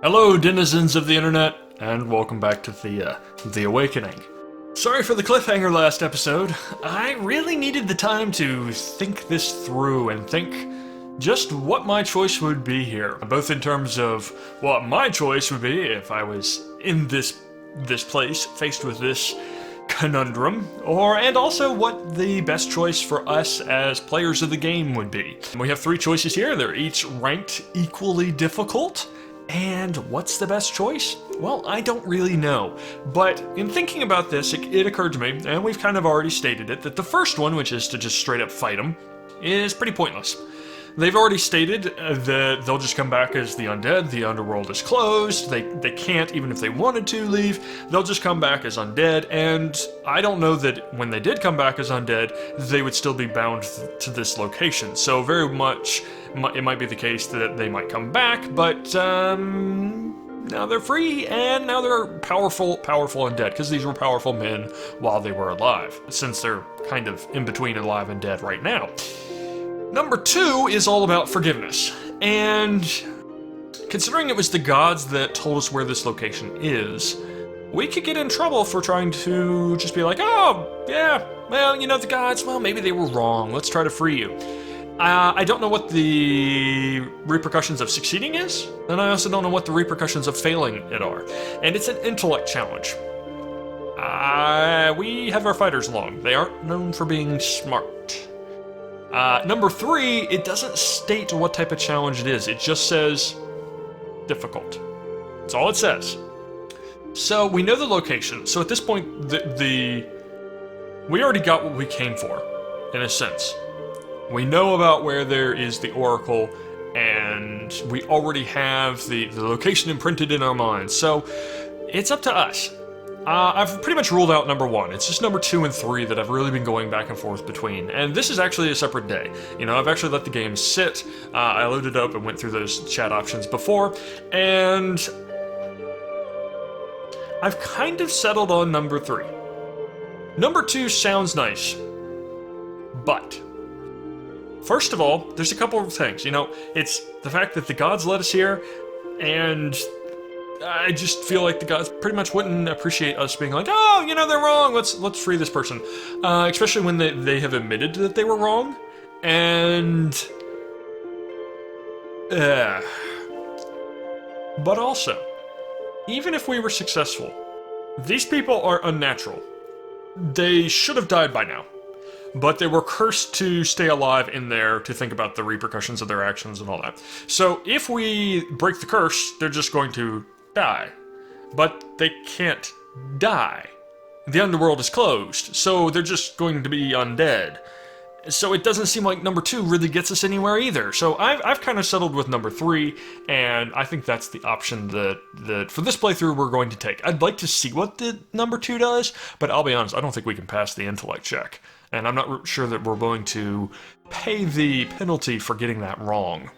Hello, denizens of the internet, and welcome back to Thea, The Awakening. Sorry for the cliffhanger last episode. I really needed the time to think this through and think just what my choice would be here, both in terms of what my choice would be if I was in this place, faced with this conundrum, and also what the best choice for us as players of the game would be. We have three choices here. They're each ranked equally difficult. And what's the best choice? Well, I don't really know. But in thinking about this, it occurred to me, and we've kind of already stated it, that the first one, which is to just straight up fight them, is pretty pointless. They've already stated that they'll just come back as the undead. The underworld is closed. They can't, even if they wanted to leave, they'll just come back as undead. And I don't know that when they did come back as undead, they would still be bound to this location. So very much, it might be the case that they might come back, but now they're free, and now they're powerful undead, because these were powerful men while they were alive, since they're kind of in between alive and dead right now. Number two is all about forgiveness, and considering it was the gods that told us where this location is, we could get in trouble for trying to just be like, oh, yeah, well, you know, the gods, well, maybe they were wrong, let's try to free you. I don't know what the repercussions of succeeding is, and I also don't know what the repercussions of failing it are, and it's an intellect challenge. We have our fighters along. They aren't known for being smart. Number three, it doesn't state what type of challenge it is. It just says difficult. That's all it says. So we know the location. So at this point, we already got what we came for, in a sense. We know about where there is the oracle, and we already have the location imprinted in our minds. So it's up to us. I've pretty much ruled out number one. It's just number two and three that I've really been going back and forth between. And this is actually a separate day. You know, I've actually let the game sit. I loaded up and went through those chat options before. And I've kind of settled on number three. Number two sounds nice. But first of all, there's a couple of things. You know, it's the fact that the gods led us here, and I just feel like the gods pretty much wouldn't appreciate us being like, oh, you know, they're wrong, let's free this person. Especially when they have admitted that they were wrong. And but also, even if we were successful, these people are unnatural. They should have died by now. But they were cursed to stay alive in there to think about the repercussions of their actions and all that. So if we break the curse, they're just going to die. But they can't die. The underworld is closed, so they're just going to be undead. So it doesn't seem like number two really gets us anywhere either. So I've kind of settled with number three, and I think that's the option that for this playthrough we're going to take. I'd like to see what the number two does, but I'll be honest, I don't think we can pass the intellect check. And I'm not sure that we're going to pay the penalty for getting that wrong.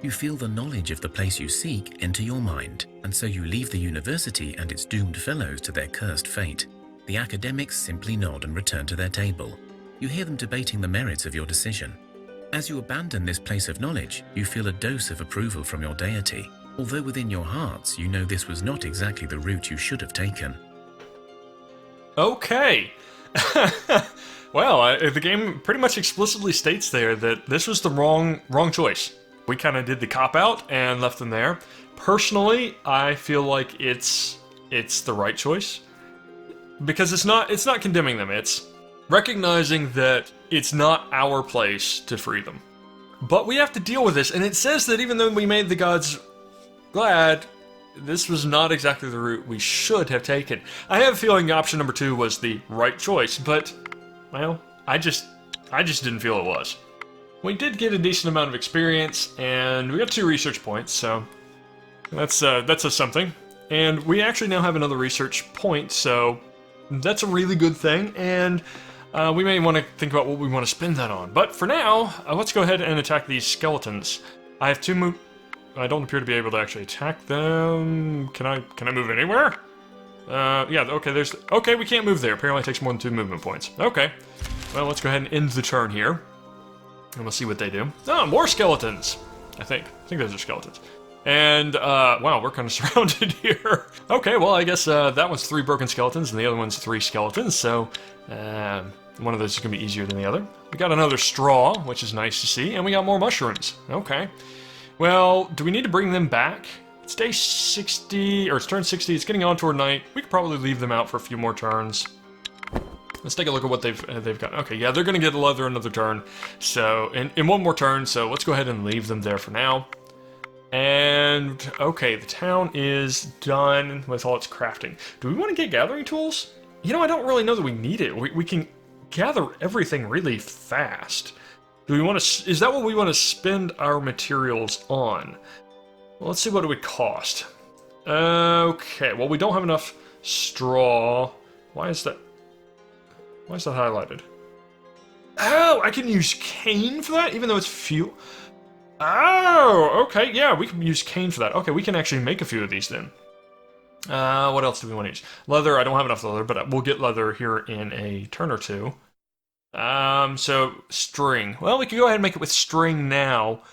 You feel the knowledge of the place you seek enter your mind, and so you leave the university and its doomed fellows to their cursed fate. The academics simply nod and return to their table. You hear them debating the merits of your decision. As you abandon this place of knowledge, you feel a dose of approval from your deity, although within your hearts you know this was not exactly the route you should have taken. Okay. Well, the game pretty much explicitly states there that this was the wrong choice. We kind of did the cop-out and left them there. Personally, I feel like it's the right choice. Because it's not condemning them, it's recognizing that it's not our place to free them. But we have to deal with this, and it says that even though we made the gods glad, this was not exactly the route we should have taken. I have a feeling option number two was the right choice, but, well, I just didn't feel it was. We did get a decent amount of experience, and we got 2 research points, so that's a something. And we actually now have another research point, so that's a really good thing, and we may want to think about what we want to spend that on. But for now, let's go ahead and attack these skeletons. I have 2 I don't appear to be able to actually attack them. Can I move anywhere? Yeah, okay, we can't move there. Apparently it takes more than 2 movement points. Okay. Well, let's go ahead and end the turn here. And we'll see what they do. Oh, more skeletons! I think those are skeletons. And, wow, we're kind of surrounded here. Okay, well, I guess that one's 3 broken skeletons, and the other one's 3 skeletons, so one of those is going to be easier than the other. We got another straw, which is nice to see, and we got more mushrooms. Okay. Well, do we need to bring them back? It's day 60, or it's turn 60, it's getting on toward night. We could probably leave them out for a few more turns. Let's take a look at what they've got. Okay, yeah, they're going to get another turn, so, in one more turn, so let's go ahead and leave them there for now. And, okay, the town is done with all its crafting. Do we want to get gathering tools? You know, I don't really know that we need it. We can gather everything really fast. Do we want to, is that what we want to spend our materials on? Well, let's see what it would cost. Okay, well, we don't have enough straw. Why is that highlighted? Oh, I can use cane for that, even though it's fuel. Oh, okay, yeah, we can use cane for that. Okay, we can actually make a few of these then. What else do we want to use? Leather, I don't have enough leather, but we'll get leather here in a turn or two. So, string. Well, we can go ahead and make it with string now.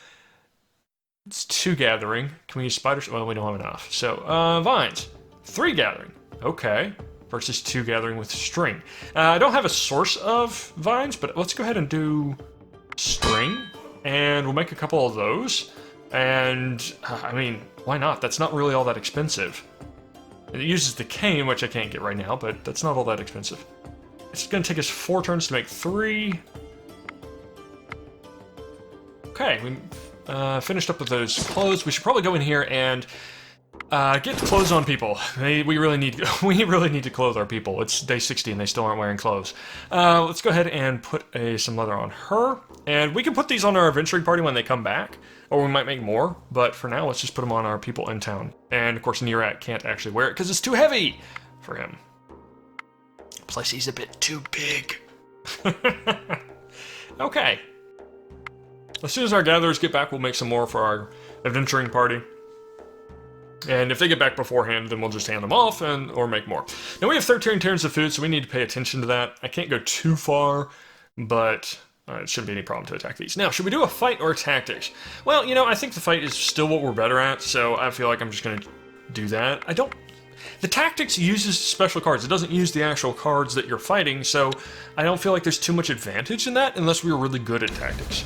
It's 2 gathering. Can we use spiders? Well, we don't have enough. So, vines. 3 gathering. Okay. Versus 2 gathering with string. I don't have a source of vines, but let's go ahead and do string. And we'll make a couple of those. And, I mean, why not? That's not really all that expensive. It uses the cane, which I can't get right now, but that's not all that expensive. It's going to take us 4 turns to make 3. Okay, we finished up with those clothes. We should probably go in here and get clothes on people. We really need to clothe our people. It's day 60 and they still aren't wearing clothes. Let's go ahead and put some leather on her. And we can put these on our adventuring party when they come back. Or we might make more. But for now, let's just put them on our people in town. And of course, Neerat can't actually wear it because it's too heavy for him. Plus, he's a bit too big. Okay. As soon as our gatherers get back, we'll make some more for our adventuring party. And if they get back beforehand, then we'll just hand them off or make more. Now we have 13 turns of food, so we need to pay attention to that. I can't go too far, but it shouldn't be any problem to attack these. Now, should we do a fight or tactics? Well, you know, I think the fight is still what we're better at, so I feel like I'm just going to do that. The tactics uses special cards. It doesn't use the actual cards that you're fighting, so I don't feel like there's too much advantage in that unless we were really good at tactics.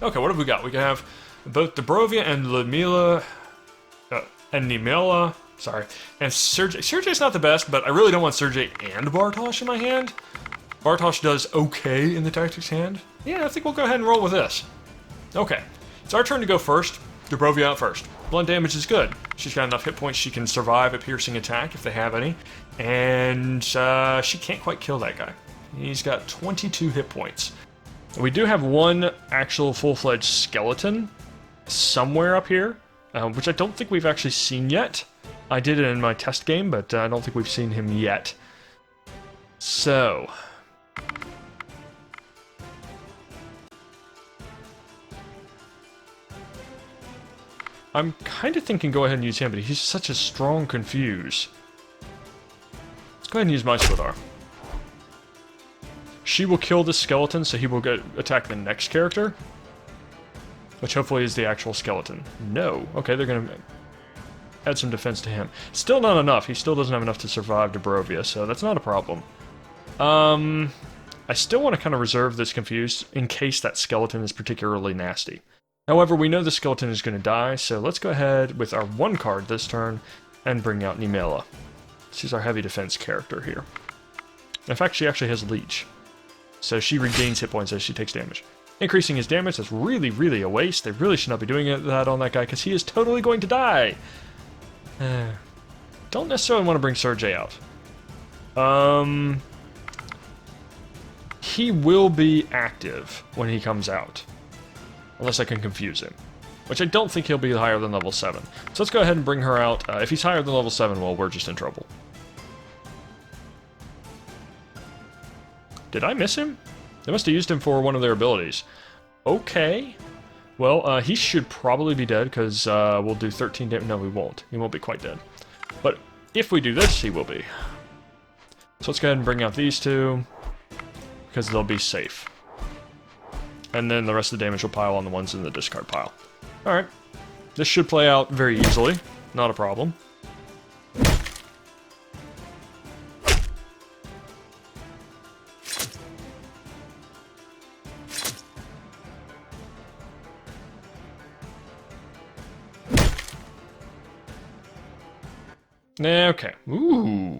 Okay, what have we got? We can have both Dubrovia and Ludmila... and Nemela, sorry, and Sergei. Sergei's not the best, but I really don't want Sergei and Bartosz in my hand. Bartosz does okay in the tactics hand. Yeah, I think we'll go ahead and roll with this. Okay, it's our turn to go first. Dubrovia out first. Blunt damage is good. She's got enough hit points she can survive a piercing attack if they have any. And she can't quite kill that guy. He's got 22 hit points. We do have one actual full-fledged skeleton somewhere up here. Which I don't think we've actually seen yet. I did it in my test game, but I don't think we've seen him yet. So... I'm kind of thinking go ahead and use him, but he's such a strong confuse. Let's go ahead and use my Switar. She will kill the skeleton, so he will attack the next character. Which hopefully is the actual skeleton. No. Okay, they're going to add some defense to him. Still not enough. He still doesn't have enough to survive Dubrovia, so that's not a problem. I still want to kind of reserve this confused in case that skeleton is particularly nasty. However, we know the skeleton is going to die, so let's go ahead with our 1 card this turn and bring out Nemela. She's our heavy defense character here. In fact, she actually has Leech. So she regains hit points as she takes damage. Increasing his damage, that's really, really a waste. They really should not be doing that on that guy, because he is totally going to die. Don't necessarily want to bring Sergei out. He will be active when he comes out. Unless I can confuse him. Which I don't think he'll be higher than level 7. So let's go ahead and bring her out. If he's higher than level 7, well, we're just in trouble. Did I miss him? They must have used him for one of their abilities. Okay. Well, he should probably be dead, because we'll do 13 damage. No, we won't. He won't be quite dead. But if we do this, he will be. So let's go ahead and bring out these 2, because they'll be safe. And then the rest of the damage will pile on the ones in the discard pile. Alright. This should play out very easily. Not a problem. Okay. Ooh.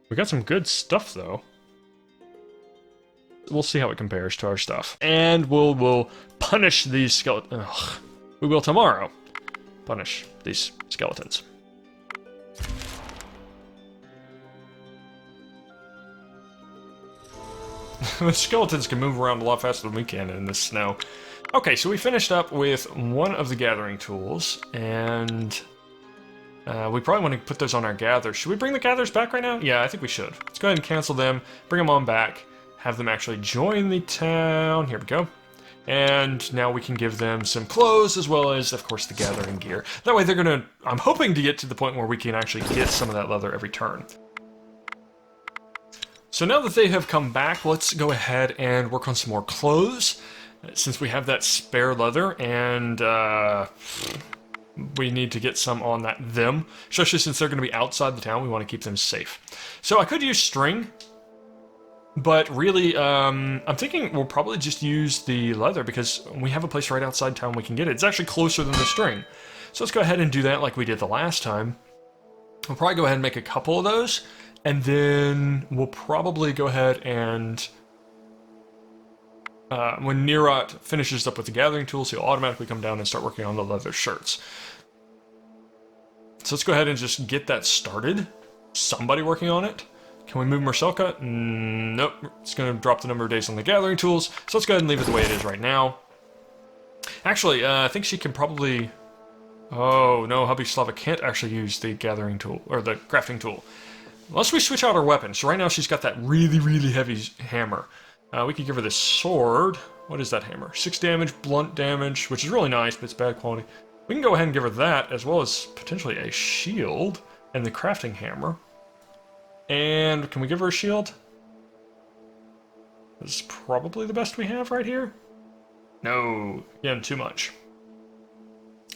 We got some good stuff, though. We'll see how it compares to our stuff. And we'll punish these skeletons. We will tomorrow punish these skeletons. The skeletons can move around a lot faster than we can in this snow. Okay, so we finished up with one of the gathering tools, and we probably want to put those on our gathers. Should we bring the gathers back right now? Yeah, I think we should. Let's go ahead and cancel them, bring them on back, have them actually join the town. Here we go. And now we can give them some clothes, as well as, of course, the gathering gear. That way they're gonna... I'm hoping to get to the point where we can actually get some of that leather every turn. So now that they have come back, let's go ahead and work on some more clothes, since we have that spare leather, and we need to get some on them, especially since they're going to be outside the town. We want to keep them safe. So I could use string, but really, I'm thinking we'll probably just use the leather, because we have a place right outside town we can get it. It's actually closer than the string. So let's go ahead and do that like we did the last time. We'll probably go ahead and make a couple of those, and then we'll probably go ahead and... when Nirot finishes up with the gathering tools, he'll automatically come down and start working on the leather shirts. So let's go ahead and just get that started. Somebody working on it. Can we move Marcelka? Nope. It's going to drop the number of days on the gathering tools. So let's go ahead and leave it the way it is right now. Actually, I think she can probably... Oh, no, Hubby Slava can't actually use the gathering tool, or the crafting tool. Unless we switch out her weapon. So right now she's got that really, really heavy hammer. We could give her this sword. What is that hammer? 6 damage, blunt damage, which is really nice, but it's bad quality. We can go ahead and give her that, as well as potentially a shield and the crafting hammer. And can we give her a shield? This is probably the best we have right here. No, again, too much.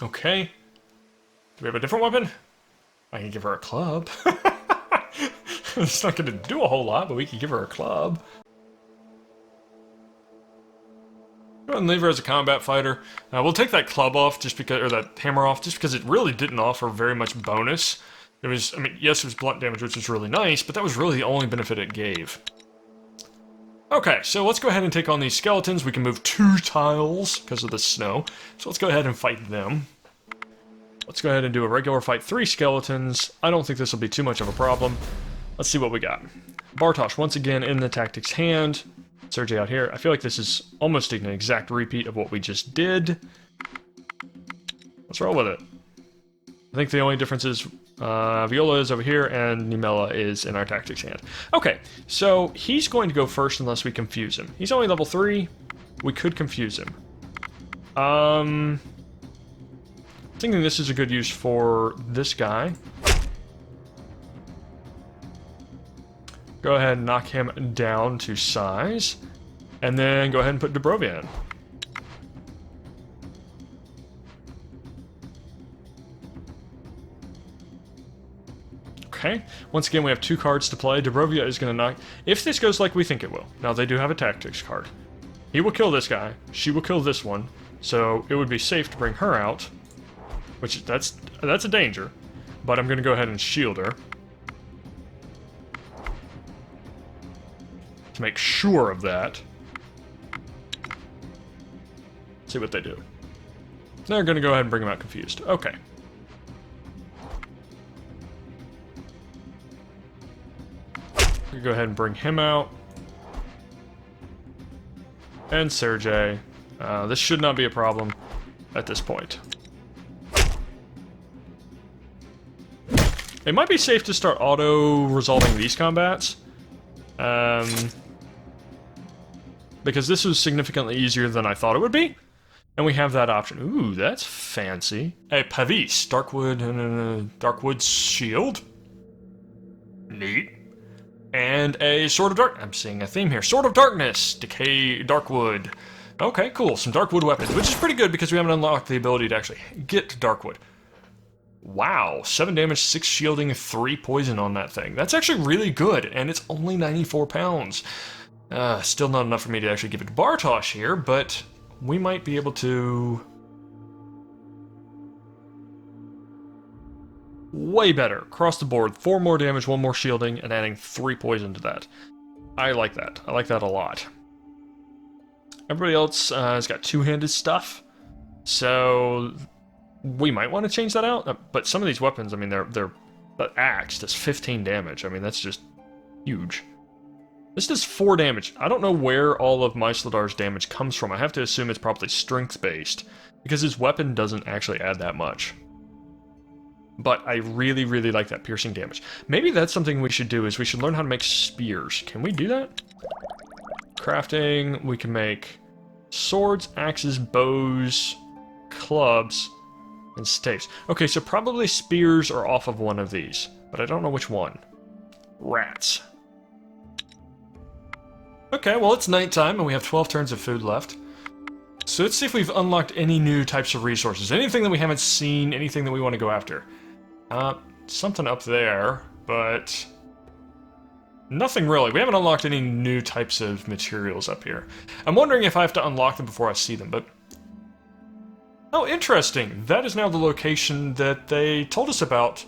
Okay. Do we have a different weapon? I can give her a club. It's not going to do a whole lot, but we can give her a club. Go ahead and leave her as a combat fighter. We'll take that club off, just because, or that hammer off, just because it really didn't offer very much bonus. It was, I mean, yes, it was blunt damage, which was really nice, but that was really the only benefit it gave. Okay, so let's go ahead and take on these skeletons. We can move 2 tiles because of the snow. So let's go ahead and fight them. Let's go ahead and do a regular fight. 3 skeletons. I don't think this will be too much of a problem. Let's see what we got. Bartosz, once again, in the tactics hand. Sergey out here. I feel like this is almost an exact repeat of what we just did. Let's roll with it. I think the only difference is Viola is over here and Nimela is in our tactics hand. Okay, so he's going to go first unless we confuse him. He's only level 3. We could confuse him. Thinking this is a good use for this guy. Go ahead and knock him down to size. And then go ahead and put Dubrovia in. Okay, once again we have 2 cards to play. Dubrovia is going to knock... If this goes like we think it will. Now they do have a tactics card. He will kill this guy. She will kill this one. So it would be safe to bring her out. Which, that's a danger. But I'm going to go ahead and shield her. To make sure of that. See what they do. They're going to go ahead and bring him out confused. Okay. We go ahead and bring him out. And Sergey. This should not be a problem at this point. It might be safe to start auto-resolving these combats. Because this was significantly easier than I thought it would be. And we have that option. Ooh, that's fancy. A Pavis, Darkwood shield. Neat. And a Sword of Dark... I'm seeing a theme here. Sword of Darkness, Decay, Darkwood. Okay, cool. Some dark wood weapons, which is pretty good because we haven't unlocked the ability to actually get to dark wood. Wow, 7 damage, 6 shielding, 3 poison on that thing. That's actually really good, and it's only 94 pounds. Still not enough for me to actually give it to Bartosz here, but we might be able to... Way better. Across the board, 4 more damage, 1 more shielding, and adding 3 poison to that. I like that. I like that a lot. Everybody else has got two-handed stuff, so we might want to change that out. But some of these weapons, I mean, they're that axe does 15 damage. I mean, that's just huge. This does 4 damage. I don't know where all of Myslidar's damage comes from. I have to assume it's probably strength-based, because his weapon doesn't actually add that much. But I really, really like that piercing damage. Maybe that's something we should do, is we should learn how to make spears. Can we do that? Crafting, we can make swords, axes, bows, clubs, and staves. Okay, so probably spears are off of one of these, but I don't know which one. Rats. Okay, well, it's nighttime, and we have 12 turns of food left. So let's see if we've unlocked any new types of resources. Anything that we haven't seen, anything that we want to go after. Something up there, but... nothing really. We haven't unlocked any new types of materials up here. I'm wondering if I have to unlock them before I see them, but... oh, interesting. That is now the location that they told us about.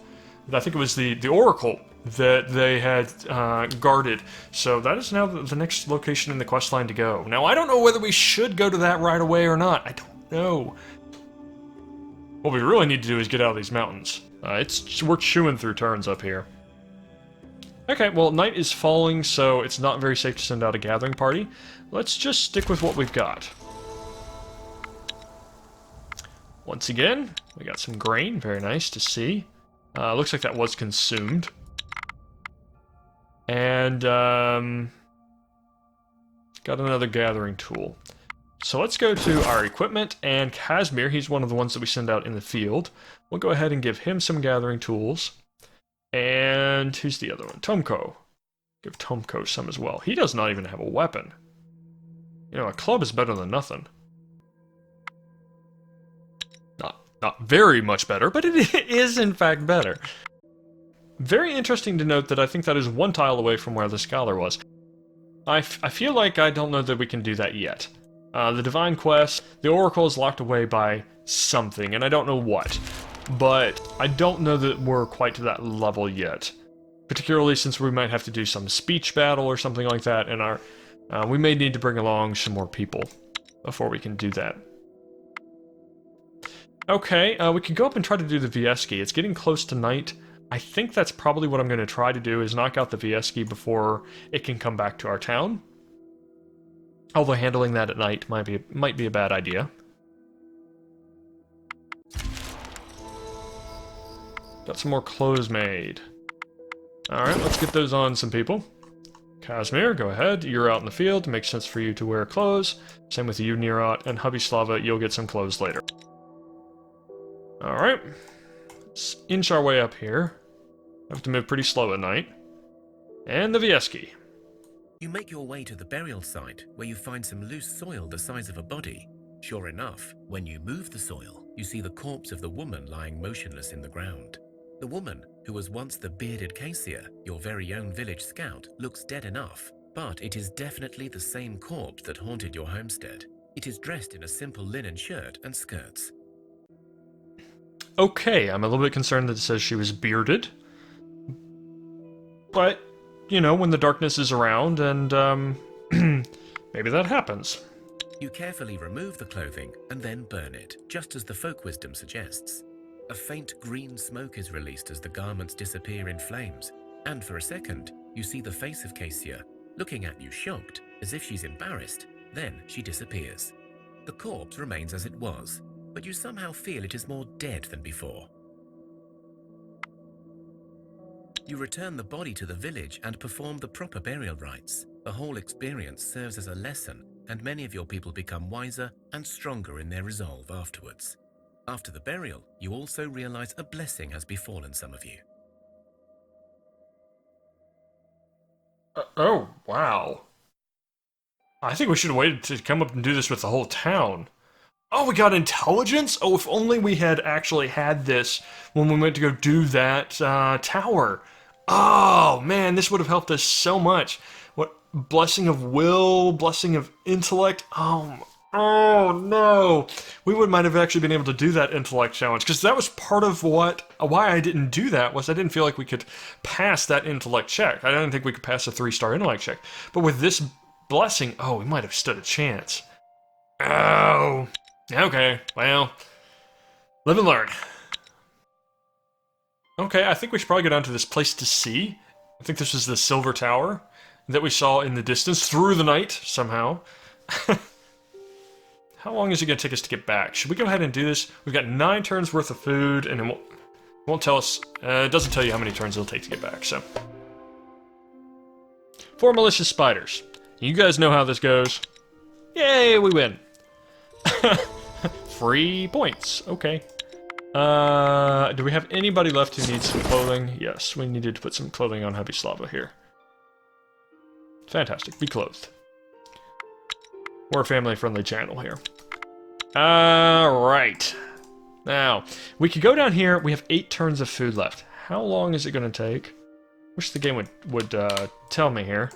I think it was the Oracle that they had guarded. So that is now the next location in the questline to go. Now, I don't know whether we should go to that right away or not. I don't know. What we really need to do is get out of these mountains. We're chewing through turns up here. Okay, well, night is falling, so it's not very safe to send out a gathering party. Let's just stick with what we've got. Once again, we got some grain. Very nice to see. Looks like that was consumed. And, got another gathering tool. So let's go to our equipment, and Casimir, he's one of the ones that we send out in the field. We'll go ahead and give him some gathering tools. And who's the other one? Tomko. Give Tomko some as well. He does not even have a weapon. You know, a club is better than nothing. Not very much better, but it is in fact better. Very interesting to note that I think that is 1 tile away from where the scholar was. I feel like I don't know that we can do that yet. The Divine Quest, the Oracle is locked away by something, and I don't know what. But I don't know that we're quite to that level yet. Particularly since we might have to do some speech battle or something like that, and we may need to bring along some more people before we can do that. Okay, we could go up and try to do the Vieski. It's getting close to night. I think that's probably what I'm going to try to do, is knock out the Vieski before it can come back to our town. Although handling that at night might be a bad idea. Got some more clothes made. Alright, let's get those on some people. Casimir, go ahead. You're out in the field. It makes sense for you to wear clothes. Same with you, Nerot, and Hubby Slava, you'll get some clothes later. Alright. Let's inch our way up here. Have to move pretty slow at night. And the Vieski. You make your way to the burial site, where you find some loose soil the size of a body. Sure enough, when you move the soil, you see the corpse of the woman lying motionless in the ground. The woman, who was once the bearded Cassia, your very own village scout, looks dead enough, but it is definitely the same corpse that haunted your homestead. It is dressed in a simple linen shirt and skirts. Okay, I'm a little bit concerned that it says she was bearded. But, you know, when the darkness is around, and, maybe that happens. You carefully remove the clothing and then burn it, just as the folk wisdom suggests. A faint green smoke is released as the garments disappear in flames, and for a second, you see the face of Cassia, looking at you shocked, as if she's embarrassed. Then she disappears. The corpse remains as it was, but you somehow feel it is more dead than before. You return the body to the village and perform the proper burial rites. The whole experience serves as a lesson, and many of your people become wiser and stronger in their resolve afterwards. After the burial, you also realize a blessing has befallen some of you. Oh, wow. I think we should have waited to come up and do this with the whole town. Oh, we got intelligence? Oh, if only we had actually had this when we went to go do that tower. Oh, man, this would have helped us so much. What, blessing of will, blessing of intellect? Oh no. Might have actually been able to do that intellect challenge, because that was part of why I didn't do that, was I didn't feel like we could pass that intellect check. I didn't think we could pass a 3-star intellect check. But with this blessing, we might have stood a chance. Oh. Okay, well, live and learn. Okay, I think we should probably go down to this place to see. I think this was the Silver Tower that we saw in the distance through the night, somehow. How long is it going to take us to get back? Should we go ahead and do this? We've got 9 turns worth of food, and it won't tell us, it doesn't tell you how many turns it'll take to get back, so. 4 malicious spiders. You guys know how this goes. Yay, we win. Free points. Okay. Do we have anybody left who needs some clothing? Yes, we needed to put some clothing on Heavy Slava here. Fantastic. Be clothed. We're a family-friendly channel here. Alright. Now, we could go down here. We have 8 turns of food left. How long is it going to take? Wish the game would tell me here.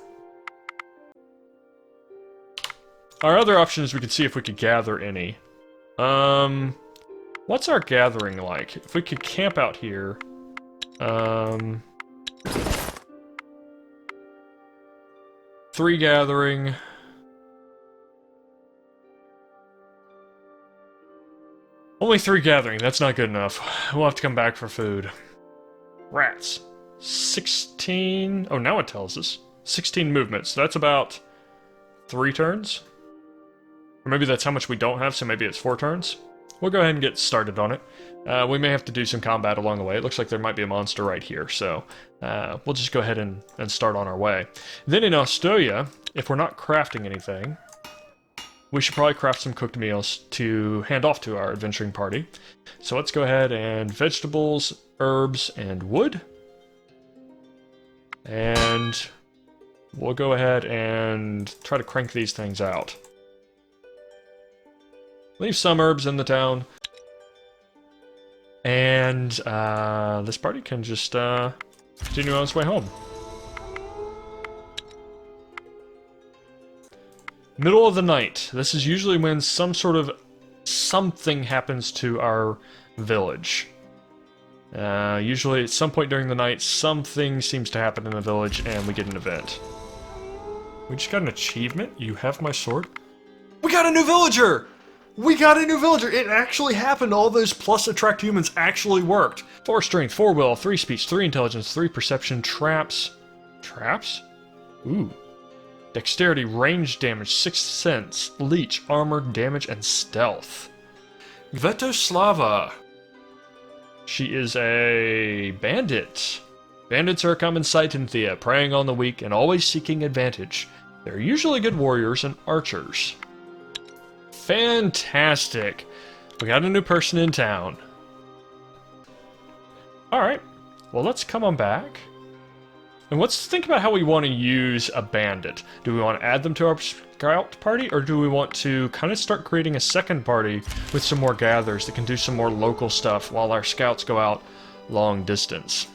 Our other option is we could see if we could gather any. What's our gathering like? If we could camp out here, 3 gathering. Only 3 gathering, that's not good enough. We'll have to come back for food. Rats. 16... Oh, now it tells us. 16 movements, so that's about 3 turns? Or maybe that's how much we don't have, so maybe it's 4 turns? We'll go ahead and get started on it. We may have to do some combat along the way. It looks like there might be a monster right here, so we'll just go ahead and start on our way. Then in Australia, if we're not crafting anything, we should probably craft some cooked meals to hand off to our adventuring party. So let's go ahead and vegetables, herbs, and wood. And we'll go ahead and try to crank these things out. Leave some herbs in the town. And this party can just continue on its way home. Middle of the night. This is usually when some sort of something happens to our village. Usually at some point during the night, something seems to happen in the village and we get an event. We just got an achievement? You have my sword? We got a new villager! We got a new villager! It actually happened! All those plus attract humans actually worked! 4 strength, 4 will, 3 speech, 3 intelligence, 3 perception, traps... Traps? Ooh. Dexterity, range damage, 6th sense, leech, armor, damage, and stealth. Svetoslava. She is a bandit. Bandits are a common sight in Thea, preying on the weak and always seeking advantage. They're usually good warriors and archers. Fantastic. We got a new person in town. Alright, well let's come on back. And let's think about how we want to use a bandit. Do we want to add them to our scout party, or do we want to kind of start creating a second party with some more gatherers that can do some more local stuff while our scouts go out long distance?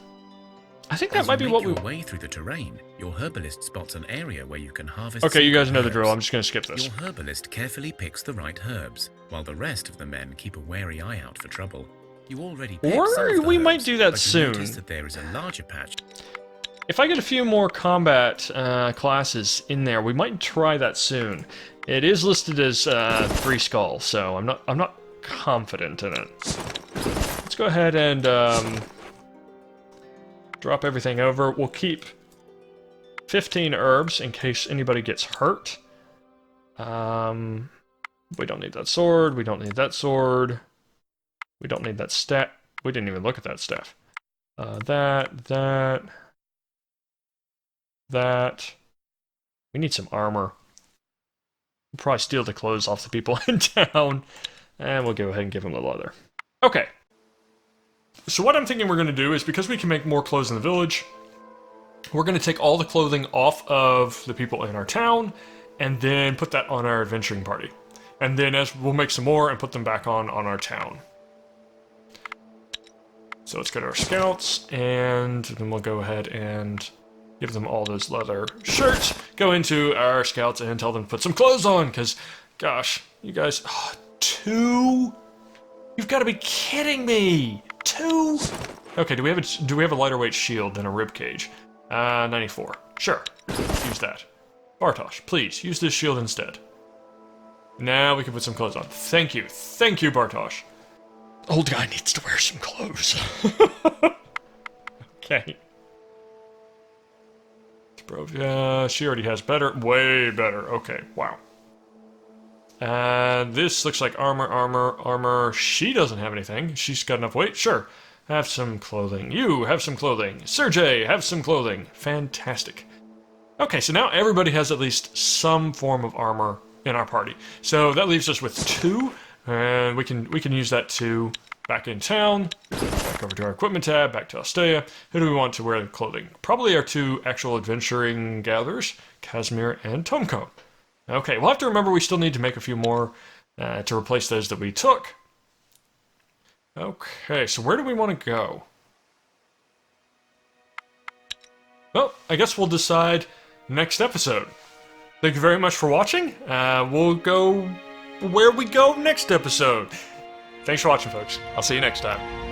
I think that might be what we... As you make your way through the terrain, your herbalist spots an area where you can harvest... Okay, you guys know the drill. I'm just going to skip this. Your herbalist carefully picks the right herbs, while the rest of the men keep a wary eye out for trouble. You already picked some of the we herbs, might do that but soon. You notice that there is a larger patch. If I get a few more combat classes in there, we might try that soon. It is listed as 3 skulls, so I'm not confident in it. Let's go ahead and drop everything over. We'll keep 15 herbs in case anybody gets hurt. We don't need that sword. We don't need that sword. We don't need that staff. We didn't even look at that staff. That. We need some armor. We'll probably steal the clothes off the people in town. And we'll go ahead and give them the leather. Okay. So what I'm thinking we're going to do is, because we can make more clothes in the village, we're going to take all the clothing off of the people in our town, and then put that on our adventuring party. And then as we'll make some more and put them back on our town. So let's go to our scouts, and then we'll go ahead and give them all those leather shirts, go into our scouts and tell them to put some clothes on, because, gosh, you guys, 2? You've got to be kidding me! 2? Okay, do we have a lighter weight shield than a rib cage? 94. Sure, use that. Bartosz, please, use this shield instead. Now we can put some clothes on. Thank you, Bartosz. Old guy needs to wear some clothes. Okay. She already has better. Way better. Okay, wow. This looks like armor. She doesn't have anything. She's got enough weight. Sure. Have some clothing. You have some clothing. Sergey, have some clothing. Fantastic. Okay, so now everybody has at least some form of armor in our party. So that leaves us with 2, and we can use that 2 back in town. Back over to our equipment tab, back to Thea. Who do we want to wear the clothing? Probably our 2 actual adventuring gatherers, Casimir and Tomko. Okay, we'll have to remember we still need to make a few more to replace those that we took. Okay, so where do we want to go? Well, I guess we'll decide next episode. Thank you very much for watching. We'll go where we go next episode. Thanks for watching, folks. I'll see you next time.